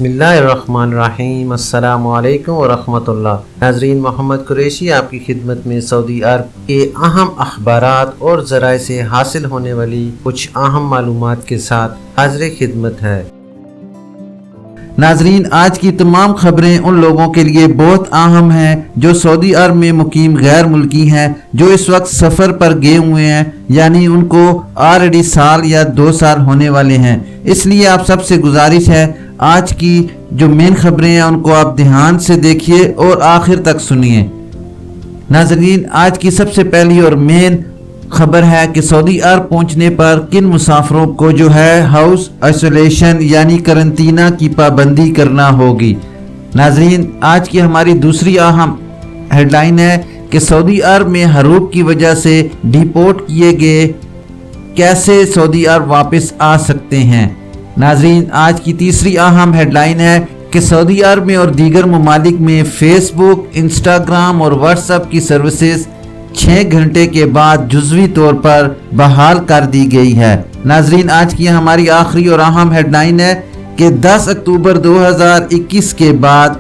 بسم اللہ الرحمن الرحیم۔ السلام علیکم ورحمۃ اللہ۔ ناظرین، محمد قریشی آپ کی خدمت میں سعودی عرب کے اہم اخبارات اور ذرائع سے حاصل ہونے والی کچھ اہم معلومات کے ساتھ حاضر خدمت ہے۔ ناظرین، آج کی تمام خبریں ان لوگوں کے لیے بہت اہم ہیں جو سعودی عرب میں مقیم غیر ملکی ہیں، جو اس وقت سفر پر گئے ہوئے ہیں، یعنی ان کو آلریڈی سال یا 2 سال ہونے والے ہیں۔ اس لیے آپ سب سے گزارش ہے، آج کی جو مین خبریں ہیں ان کو آپ دھیان سے دیکھیے اور آخر تک سنیے۔ ناظرین، آج کی سب سے پہلی اور مین خبر ہے کہ سعودی عرب پہنچنے پر کن مسافروں کو جو ہے ہاؤس آئسولیشن یعنی قرنطینہ کی پابندی کرنا ہوگی۔ ناظرین، آج کی ہماری دوسری اہم ہیڈ لائن ہے کہ سعودی عرب میں حروب کی وجہ سے ڈیپورٹ کیے گئے کیسے سعودی عرب واپس آ سکتے ہیں۔ ناظرین، آج کی تیسری اہم ہیڈ لائن ہے کہ سعودی عرب میں اور دیگر ممالک میں فیس بک، انسٹاگرام اور واٹس ایپ کی سروسز 6 گھنٹے کے بعد جزوی طور پر بحال کر دی گئی ہے۔ ناظرین، آج کی ہماری آخری اور اہم ہیڈ لائن ہے کہ 10 اکتوبر 2021 کے بعد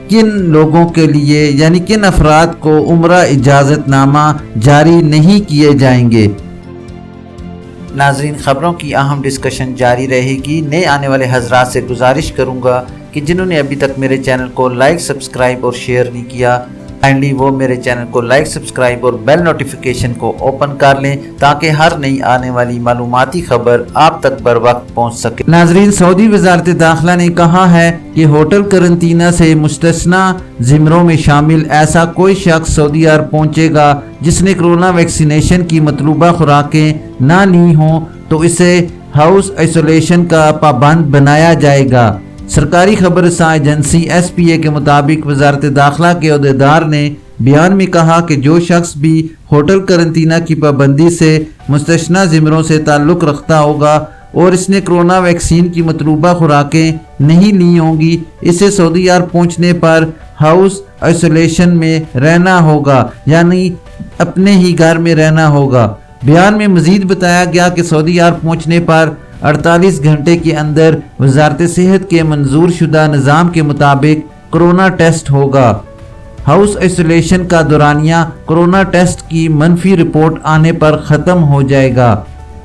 کن لوگوں کے لیے یعنی کن افراد کو عمرہ اجازت نامہ جاری نہیں کیے جائیں گے۔ ناظرین، خبروں کی اہم ڈسکشن جاری رہے گی۔ نئے آنے والے حضرات سے گزارش کروں گا کہ جنہوں نے ابھی تک میرے چینل کو لائک، سبسکرائب اور شیئر نہیں کیا، کائنڈلی وہ میرے چینل کو لائک، سبسکرائب اور بیل نوٹیفیکیشن کو اوپن کر لیں تاکہ ہر نئی آنے والی معلوماتی خبر آپ تک بر وقت پہنچ سکے۔ ناظرین، سعودی وزارت داخلہ نے کہا ہے کہ ہوٹل قرنطینہ سے مستثنی زمروں میں شامل ایسا کوئی شخص سعودی عرب پہنچے گا جس نے کرونا ویکسینیشن کی مطلوبہ خوراکیں نہ لی ہوں تو اسے ہاؤس آئسولیشن کا پابند بنایا جائے گا۔ سرکاری خبر رساں ایجنسی SPA کے مطابق وزارت داخلہ کے عہدیدار نے بیان میں کہا کہ جو شخص بھی ہوٹل قرنطینہ کی پابندی سے مستثنی زمروں سے تعلق رکھتا ہوگا اور اس نے کرونا ویکسین کی مطلوبہ خوراکیں نہیں لی ہوں گی، اسے سعودی عرب پہنچنے پر ہاؤس آئسولیشن میں رہنا ہوگا، یعنی اپنے ہی گھر میں رہنا ہوگا۔ بیان میں مزید بتایا گیا کہ سعودی عرب پہنچنے پر 48 گھنٹے کے اندر وزارت صحت کے منظور شدہ نظام کے مطابق کرونا ٹیسٹ ہوگا۔ ہاؤس آئسولیشن کا دورانیہ کرونا ٹیسٹ کی منفی رپورٹ آنے پر ختم ہو جائے گا۔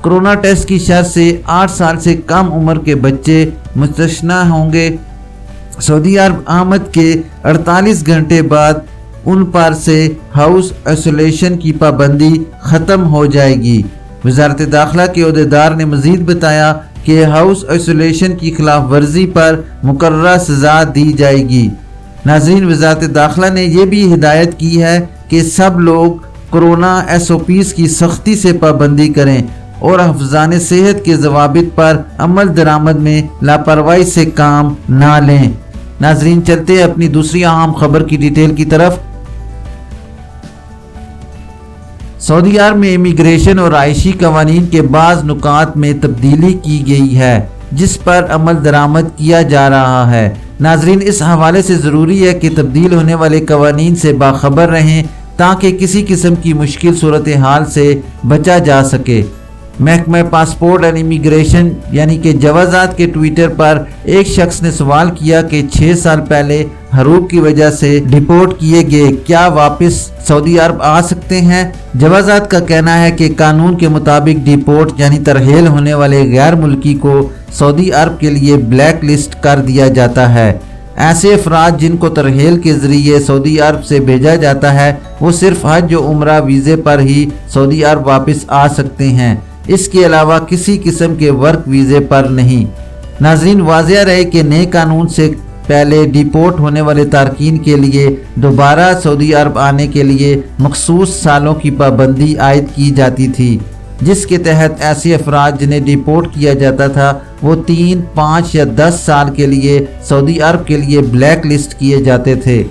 کرونا ٹیسٹ کی شرط سے 8 سال سے کم عمر کے بچے مستثنی ہوں گے۔ سعودی عرب آمد کے 48 گھنٹے بعد ان پر سے ہاؤس آئسولیشن کی پابندی ختم ہو جائے گی۔ وزارت داخلہ کے عہدیدار نے مزید بتایا کہ ہاؤس آئسولیشن کی خلاف ورزی پر مقررہ سزا دی جائے گی۔ ناظرین، وزارت داخلہ نے یہ بھی ہدایت کی ہے کہ سب لوگ کورونا SOPs کی سختی سے پابندی کریں اور حفظان صحت کے ضوابط پر عمل درآمد میں لاپرواہی سے کام نہ لیں۔ ناظرین، چلتے ہیں اپنی دوسری اہم خبر کی ڈیٹیل کی طرف۔ سعودی عرب میں امیگریشن اور رہائشی قوانین کے بعض نکات میں تبدیلی کی گئی ہے جس پر عمل درآمد کیا جا رہا ہے۔ ناظرین، اس حوالے سے ضروری ہے کہ تبدیل ہونے والے قوانین سے باخبر رہیں تاکہ کسی قسم کی مشکل صورتحال سے بچا جا سکے۔ محکمہ پاسپورٹ اینڈ امیگریشن یعنی کہ جوازات کے ٹویٹر پر ایک شخص نے سوال کیا کہ 6 سال پہلے حروب کی وجہ سے ڈیپورٹ کیے گئے کیا واپس سعودی عرب آ سکتے ہیں؟ جوازات کا کہنا ہے کہ قانون کے مطابق ڈیپورٹ یعنی ترحیل ہونے والے غیر ملکی کو سعودی عرب کے لیے بلیک لسٹ کر دیا جاتا ہے۔ ایسے افراد جن کو ترحیل کے ذریعے سعودی عرب سے بھیجا جاتا ہے وہ صرف حج و عمرہ ویزے پر ہی سعودی عرب واپس آ سکتے ہیں، اس کے علاوہ کسی قسم کے ورک ویزے پر نہیں۔ ناظرین، واضح رہے کہ نئے قانون سے پہلے ڈیپورٹ ہونے والے تارکین کے لیے دوبارہ سعودی عرب آنے کے لیے مخصوص سالوں کی پابندی عائد کی جاتی تھی، جس کے تحت ایسے افراد جنہیں ڈیپورٹ کیا جاتا تھا وہ 3، 5 یا 10 سال کے لیے سعودی عرب کے لیے بلیک لسٹ کیے جاتے تھے۔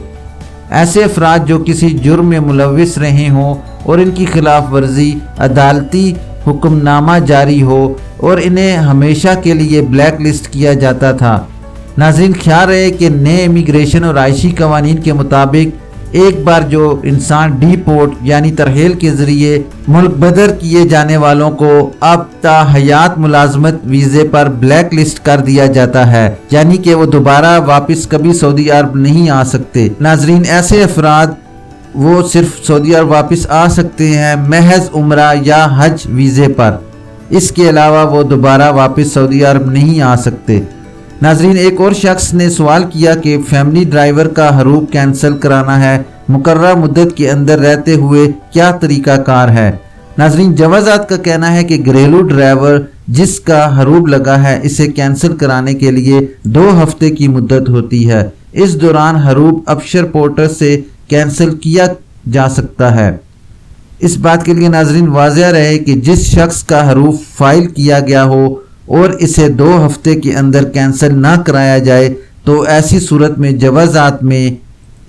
ایسے افراد جو کسی جرم میں ملوث رہے ہوں اور ان کی خلاف ورزی عدالتی حکم نامہ جاری ہو اور انہیں ہمیشہ کے لیے بلیک لسٹ کیا جاتا تھا۔ ناظرین، خیال رہے کہ نئے امیگریشن اور رہائشی قوانین کے مطابق ایک بار جو انسان ڈی پورٹ یعنی ترحیل کے ذریعے ملک بدر کیے جانے والوں کو اب تا حیات ملازمت ویزے پر بلیک لسٹ کر دیا جاتا ہے، یعنی کہ وہ دوبارہ واپس کبھی سعودی عرب نہیں آ سکتے۔ ناظرین، ایسے افراد وہ صرف سعودی عرب واپس آ سکتے ہیں محض عمرہ یا حج ویزے پر، اس کے علاوہ وہ دوبارہ واپس سعودی عرب نہیں آ سکتے۔ ناظرین، ایک اور شخص نے سوال کیا کہ فیملی ڈرائیور کا حروب کینسل کرانا ہے مقررہ مدت کے اندر رہتے ہوئے کیا طریقہ کار ہے؟ ناظرین، جوازات کا کہنا ہے کہ گھریلو ڈرائیور جس کا حروب لگا ہے اسے کینسل کرانے کے لیے 2 ہفتے کی مدت ہوتی ہے۔ اس دوران حروب ابشر پورٹل سے کینسل کیا جا سکتا ہے۔ اس بات کے لیے ناظرین واضح رہے کہ جس شخص کا حروب فائل کیا گیا ہو اور اسے 2 ہفتے کے اندر کینسل نہ کرایا جائے تو ایسی صورت میں جوازات میں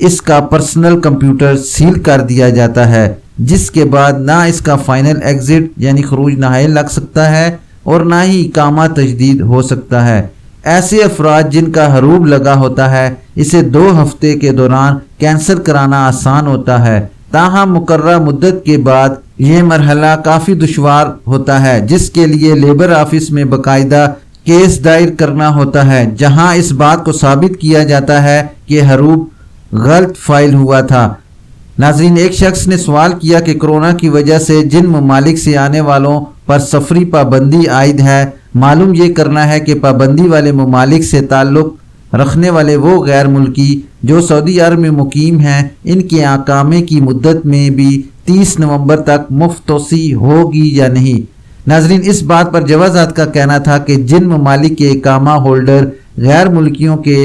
اس کا پرسنل کمپیوٹر سیل کر دیا جاتا ہے، جس کے بعد نہ اس کا فائنل ایگزٹ یعنی خروج نہائل لگ سکتا ہے اور نہ ہی اقامہ تجدید ہو سکتا ہے۔ ایسے افراد جن کا حروب لگا ہوتا ہے اسے 2 ہفتے کے دوران کینسل کرانا آسان ہوتا ہے، تاہم مقررہ مدت کے بعد یہ مرحلہ کافی دشوار ہوتا ہے، جس کے لیے لیبر آفس میں باقاعدہ کیس دائر کرنا ہوتا ہے جہاں اس بات کو ثابت کیا جاتا ہے کہ حروب غلط فائل ہوا تھا۔ ناظرین، ایک شخص نے سوال کیا کہ کورونا کی وجہ سے جن ممالک سے آنے والوں پر سفری پابندی عائد ہے، معلوم یہ کرنا ہے کہ پابندی والے ممالک سے تعلق رکھنے والے وہ غیر ملکی جو سعودی عرب میں مقیم ہیں، ان کے اقامے کی مدت میں بھی 30 نومبر تک مفت توسیع ہوگی یا نہیں۔ ناظرین، اس بات پر جوازات کا کہنا تھا کہ جن ممالک کے اقامہ ہولڈر غیر ملکیوں کے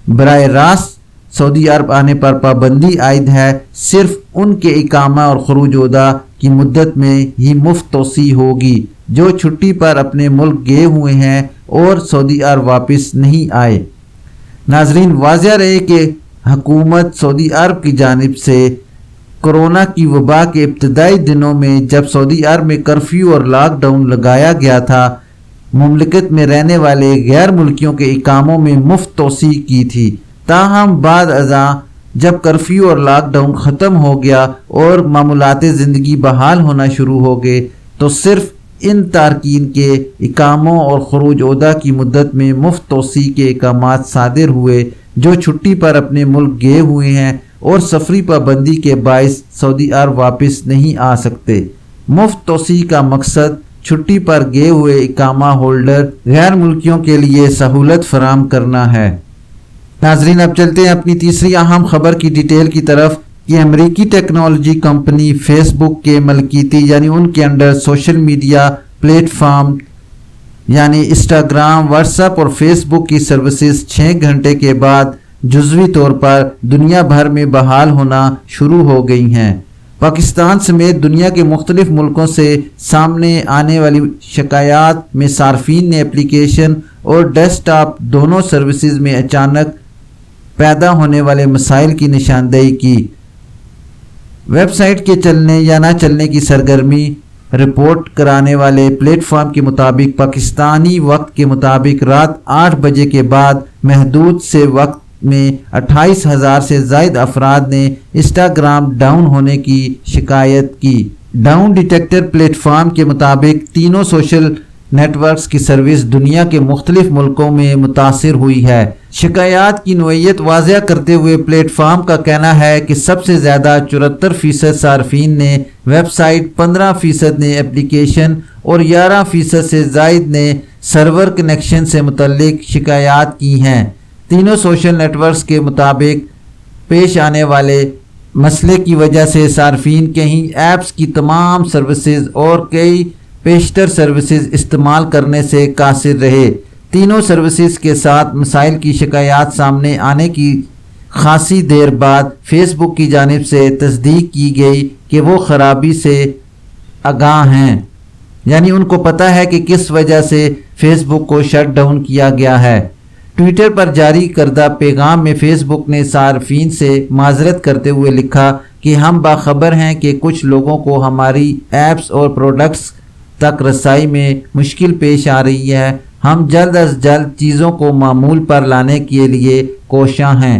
براہ راست سعودی عرب آنے پر پابندی عائد ہے، صرف ان کے اقامہ اور خروج عہدہ کی مدت میں ہی مفت توسیع ہوگی جو چھٹی پر اپنے ملک گئے ہوئے ہیں اور سعودی عرب واپس نہیں آئے۔ ناظرین، واضح رہے کہ حکومت سعودی عرب کی جانب سے کورونا کی وبا کے ابتدائی دنوں میں جب سعودی عرب میں کرفیو اور لاک ڈاؤن لگایا گیا تھا، مملکت میں رہنے والے غیر ملکیوں کے اقاموں میں مفت توسیع کی تھی۔ تاہم بعد ازاں جب کرفیو اور لاک ڈاؤن ختم ہو گیا اور معمولات زندگی بحال ہونا شروع ہو گئے تو صرف ان تارکین کے اقاموں اور خروج عہدہ کی مدت میں مفت توسیع کے احکامات صادر ہوئے جو چھٹی پر اپنے ملک گئے ہوئے ہیں اور سفری پابندی کے باعث سعودی عرب واپس نہیں آ سکتے۔ مفت توسیع کا مقصد چھٹی پر گئے ہوئے اقامہ ہولڈر غیر ملکیوں کے لیے سہولت فراہم کرنا ہے۔ ناظرین، اب چلتے ہیں اپنی تیسری اہم خبر کی ڈیٹیل کی طرف کہ امریکی ٹیکنالوجی کمپنی فیس بک کے ملکیتی یعنی ان کے under social media plate form یعنی انسٹاگرام، واٹس ایپ اور فیس بک کی سروسز 6 گھنٹے کے بعد جزوی طور پر دنیا بھر میں بحال ہونا شروع ہو گئی ہیں۔ پاکستان سمیت دنیا کے مختلف ملکوں سے سامنے آنے والی شکایات میں صارفین نے اپلیکیشن اور ڈیسک ٹاپ دونوں سروسز میں اچانک پیدا ہونے والے مسائل کی نشاندہی کی۔ ویب سائٹ کے چلنے یا نہ چلنے کی سرگرمی رپورٹ کرانے والے پلیٹ فارم کے مطابق پاکستانی وقت کے مطابق رات 8 بجے کے بعد محدود سے وقت میں 28,000 سے زائد افراد نے انسٹاگرام ڈاؤن ہونے کی شکایت کی۔ ڈاؤن ڈیٹیکٹر پلیٹ فارم کے مطابق تینوں سوشل نیٹ ورکس کی سروس دنیا کے مختلف ملکوں میں متاثر ہوئی ہے۔ شکایات کی نوعیت واضح کرتے ہوئے پلیٹ فارم کا کہنا ہے کہ سب سے زیادہ 74% صارفین نے ویب سائٹ، 15% نے اپلیکیشن اور 11% سے زائد نے سرور کنیکشن سے متعلق شکایات کی ہیں۔ تینوں سوشل نیٹ ورکس کے مطابق پیش آنے والے مسئلے کی وجہ سے صارفین کہیں ایپس کی تمام سروسز اور کئی پیشتر سروسز استعمال کرنے سے قاصر رہے۔ تینوں سروسز کے ساتھ مسائل کی شکایات سامنے آنے کی خاصی دیر بعد فیس بک کی جانب سے تصدیق کی گئی کہ وہ خرابی سے آگاہ ہیں، یعنی ان کو پتہ ہے کہ کس وجہ سے فیس بک کو شٹ ڈاؤن کیا گیا ہے۔ ٹویٹر پر جاری کردہ پیغام میں فیس بک نے صارفین سے معذرت کرتے ہوئے لکھا کہ ہم باخبر ہیں کہ کچھ لوگوں کو ہماری ایپس اور پروڈکٹس تک رسائی میں مشکل پیش آ رہی ہے۔ ہم جلد از جلد چیزوں کو معمول پر لانے کے لیے کوشاں ہیں۔